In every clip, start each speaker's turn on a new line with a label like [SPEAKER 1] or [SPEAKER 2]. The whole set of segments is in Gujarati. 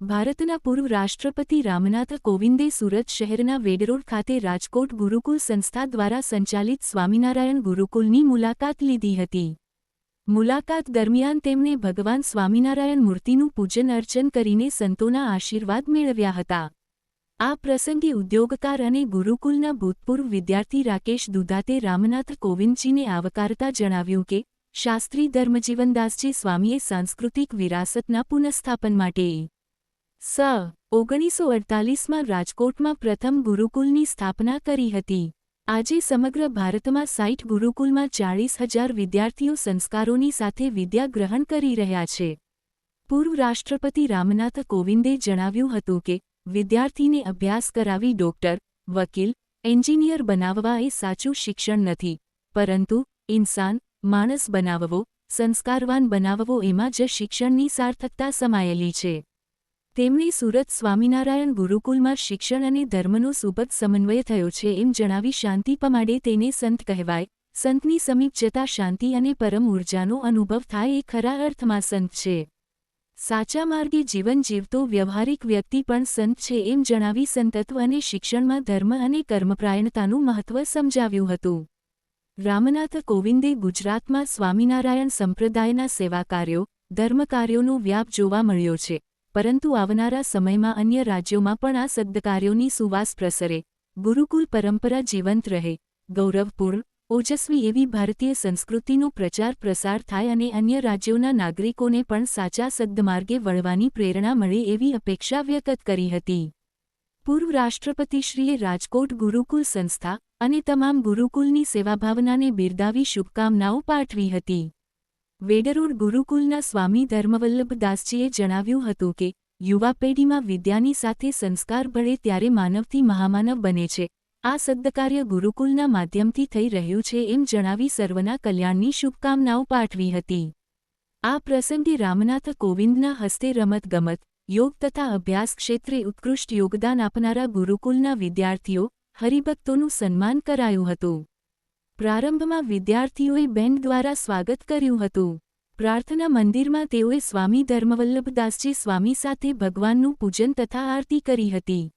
[SPEAKER 1] ભારતના પૂર્વ રાષ્ટ્રપતિ રામનાથ કોવિંદે સુરત શહેરના વેડરોડ ખાતે રાજકોટ ગુરુકુલ સંસ્થા દ્વારા સંચાલિત સ્વામિનારાયણ ગુરુકુલની મુલાકાત લીધી હતી. મુલાકાત દરમિયાન તેમણે ભગવાન સ્વામિનારાયણ મૂર્તિનું પૂજન અર્ચન કરીને સંતોના આશીર્વાદ મેળવ્યા હતા. આ પ્રસંગે ઉદ્યોગકાર અને ગુરુકુલના ભૂતપૂર્વ વિદ્યાર્થી રાકેશ દુધાતે રામનાથ કોવિંદજીને આવકારતા જણાવ્યું કે શાસ્ત્રી ધર્મજીવનદાસજી સ્વામીએ સાંસ્કૃતિક વિરાસતના પુનઃસ્થાપન માટે 1948માં રાજકોટમાં પ્રથમ ગુરુકુલની સ્થાપના કરી હતી. આજે સમગ્ર ભારતમાં 60 ગુરુકુલમાં 40,000 વિદ્યાર્થીઓ સંસ્કારોની સાથે વિદ્યા ગ્રહણ કરી રહ્યા છે. પૂર્વ રાષ્ટ્રપતિ રામનાથ કોવિંદે જણાવ્યું હતું કે વિદ્યાર્થીને અભ્યાસ કરાવી ડોક્ટર, વકીલ, એન્જિનિયર બનાવવા એ સાચું શિક્ષણ નથી, પરંતુ ઇન્સાન, માણસ બનાવવો, સંસ્કારવાન બનાવવો એમાં જ શિક્ષણની સાર્થકતા સમાયેલી છે. તેમણે સુરત સ્વામિનારાયણ ગુરુકુલમાં શિક્ષણ અને ધર્મનો સુબત સમન્વય થયો છે એમ જણાવી શાંતિ પમાડે તેને સંત કહેવાય, સંતની સમીપ જતા શાંતિ અને પરમ ઊર્જાનો અનુભવ થાય એ ખરા અર્થમાં સંત છે. સાચા માર્ગે જીવન જીવતો વ્યવહારિક વ્યક્તિ પણ સંત છે એમ જણાવી સંતત્વ અને શિક્ષણમાં ધર્મ અને કર્મપ્રાયણતાનું મહત્વ સમજાવ્યું હતું. રામનાથ કોવિંદે ગુજરાતમાં સ્વામિનારાયણ સંપ્રદાયના સેવાકાર્યો, ધર્મકાર્યોનો વ્યાપ જોવા મળ્યો છે, પરંતુ આવનારા સમયમાં અન્ય રાજ્યોમાં પણ આ સદ્કાર્યોની સુવાસ પ્રસરે, ગુરુકુલ પરંપરા જીવંત રહે, ગૌરવપૂર્ણ, ઓજસ્વી એવી ભારતીય સંસ્કૃતિનો પ્રચાર પ્રસાર થાય અને અન્ય રાજ્યોના નાગરિકોને પણ સાચા સદ્માર્ગે વળવાની પ્રેરણા મળે એવી અપેક્ષા વ્યક્ત કરી હતી. પૂર્વ રાષ્ટ્રપતિશ્રીએ રાજકોટ ગુરુકુલ સંસ્થા અને તમામ ગુરુકુલની સેવાભાવનાને બિરદાવી શુભકામનાઓ પાઠવી હતી. વેડરોડ ગુરુકુલના સ્વામી ધર્મવલ્લભદાસજીએ જણાવ્યું હતું કે યુવા પેઢીમાં વિદ્યાની સાથે સંસ્કાર ભળે ત્યારે માનવથી મહામાનવ બને છે. આ સદ્કાર્ય ગુરુકુલના માધ્યમથી થઈ રહ્યું છે એમ જણાવી સર્વના કલ્યાણની શુભકામનાઓ પાઠવી હતી. આ પ્રસંગે રામનાથ કોવિંદના હસ્તે રમતગમત, યોગ તથા અભ્યાસ ક્ષેત્રે ઉત્કૃષ્ટ યોગદાન આપનારા ગુરુકુલના વિદ્યાર્થીઓ, હરિભક્તોનું સન્માન કરાયું હતું. પ્રારંભમાં વિદ્યાર્થીઓએ બેન્ડ દ્વારા સ્વાગત કર્યું હતું. પ્રાર્થના મંદિરમાં તેઓએ સ્વામી ધર્મવલ્લભદાસજી સ્વામી સાથે ભગવાનનું પૂજન તથા આરતી કરી હતી.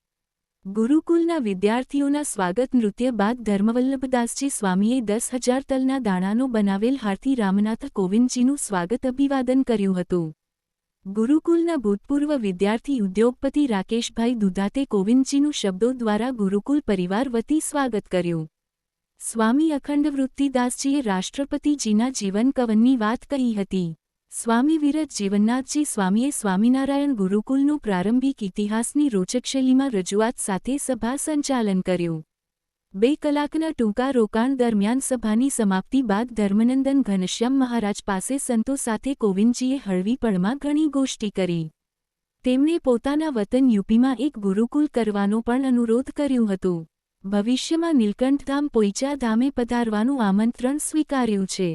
[SPEAKER 1] ગુરુકુલના વિદ્યાર્થીઓના સ્વાગત નૃત્ય બાદ ધર્મવલ્લભદાસજી સ્વામીએ 10,000 તલના દાણાનો બનાવેલ હારથી રામનાથ કોવિંદજીનું સ્વાગત અભિવાદન કર્યું હતું. ગુરુકુલના ભૂતપૂર્વ વિદ્યાર્થી ઉદ્યોગપતિ રાકેશભાઈ દુધાતે કોવિંદજીનું શબ્દો દ્વારા ગુરુકુલ પરિવાર વતી સ્વાગત કર્યું. સ્વામી અખંડવૃત્તિદાસજીએ રાષ્ટ્રપતિજીના જીવન કવનની વાત કહી હતી. સ્વામી વિરત જીવનનાથજી સ્વામીએ સ્વામિનારાયણ ગુરુકુલનો પ્રારંભિક ઇતિહાસની રોચક શૈલીમાં રજૂઆત સાથે સભા સંચાલન કર્યું. 2 કલાકના ટૂંકા રોકાણ દરમિયાન સભાની સમાપ્તિ બાદ ધર્મનંદન ઘનશ્યામ મહારાજ પાસે સંતો સાથે કોવિંદજીએ હળવી પળમાં ઘણી ગોષ્ઠી કરી. તેમણે પોતાના વતન યુપીમાં એક ગુરુકુલ કરવાનો પણ અનુરોધ કર્યું હતું. ભવિષ્યમાં નીલકંઠધામ પોઈચા ધામે પધારવાનું આમંત્રણ સ્વીકાર્યું છે.